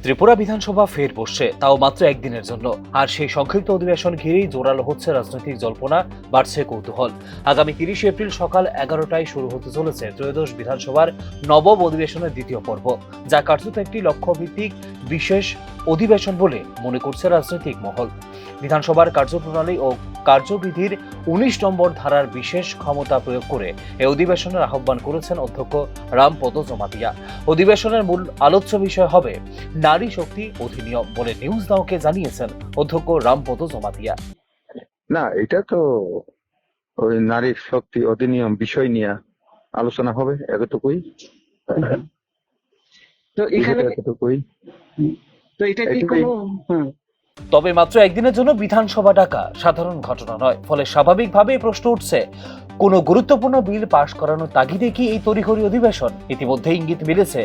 ত্রিপুরা বিধানসভা ফের বসছে, তাও মাত্র একদিনের জন্য। আর সেই সংক্ষিপ্ত অধিবেশন ঘিরেই জোরালো হচ্ছে রাজনৈতিক জল্পনা, বাড়ছে কৌতূহল। আগামী 30 এপ্রিল সকাল 11টায় শুরু হতে চলেছে ত্রয়োদশ বিধানসভার নবম অধিবেশনের দ্বিতীয় পর্ব, যা কার্যত একটি লক্ষ্যভিত্তিক বিশেষ অধিবেশন বলে মনে করছে রাজনৈতিক মহল। বিধানসভার কার্যপ্রণালী ও কার্যবিধির 19 নম্বর ধারার বিশেষ ক্ষমতা প্রয়োগ করে এই অধিবেশনের আহ্বান করেছেন অধ্যক্ষ রামপদ জমাতিয়া। অধিবেশনের মূল আলোচ্য বিষয় হবে নারী শক্তি অধিনিয়ম বলে নিউজ নাওকে জানিয়েছেন অধ্যক্ষ রামপদ জমাতিয়া। না, এটা তো ওই নারী শক্তি অধিনিয়ম বিষয় নিয়ে আলোচনা হবে, এতটুকুই। তো এখানে এতটুকুই। তো এটা কি এটাই। কোনো তবে মাত্র একদিনের জন্য বিধানসভা ডাকা সাধারণ ঘটনা নয়, ফলে স্বাভাবিকভাবেই প্রশ্ন উঠছে, কোনো গুরুত্বপূর্ণ বিল পাশ করানোর তাগিদে কি এই তড়িঘড়ি অধিবেশন? ইতিমধ্যে ইঙ্গিত মিলেছে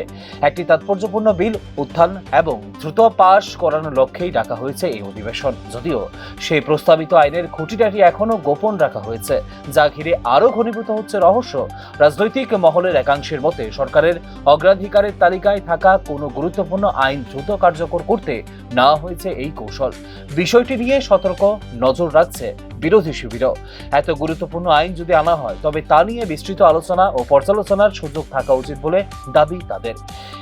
একটি তাৎপর্যপূর্ণ বিল উত্থান এবং দ্রুত পাশ করানোর লক্ষ্যেই ডাকা হয়েছে এই অধিবেশন। যদিও সেই প্রস্তাবিত আইনের খুঁটিনাটি এখনো গোপন রাখা হয়েছে, যা ঘিরে আরো ঘনীভূত হচ্ছে রহস্য। রাজনৈতিক মহলের একাংশের মতে সরকারের অগ্রাধিকারের তালিকায় থাকা কোনো গুরুত্বপূর্ণ আইন দ্রুত কার্যকর করতে না হয়েছে এই কৌশল। বিষয়টি নিয়ে সতর্ক নজর রাখছে বিরোধী শিবিরও। এত গুরুত্বপূর্ণ আইন যদি আনা হয়, তবে তা নিয়ে বিস্তৃত আলোচনা ও পর্যালোচনার সুযোগ থাকা উচিত বলে দাবি তাদের।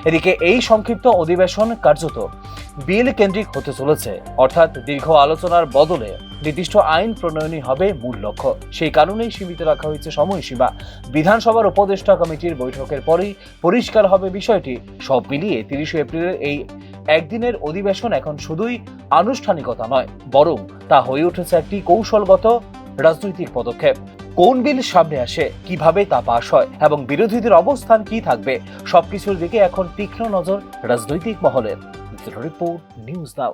এদিকে এই সংক্ষিপ্ত অধিবেশন কার্যত বিল কেন্দ্রিক হতে চলেছে, অর্থাৎ দীর্ঘ আলোচনার বদলে নির্দিষ্ট আইন প্রণয়নই হবে মূল লক্ষ্য। সেই কারণেই সীমিত রাখা হয়েছে সময়সীমা। বিধানসভার উপদেষ্টা কমিটির বৈঠকের পরেই পরিষ্কার হবে বিষয়টি। সব মিলিয়ে 30 এপ্রিলের এই একদিনের অধিবেশন এখন শুধুই আনুষ্ঠানিকতা নয়, বরং তা হয়ে উঠেছে একটি কৌশলগত রাজনৈতিক পদক্ষেপ। কোন বিল সামনে আসে, কিভাবে তা পাশ হয় এবং বিরোধীদের অবস্থান কি থাকবে, সবকিছুর দিকে এখন তীক্ষ্ণ নজর রাজনৈতিক মহলের। Report news now.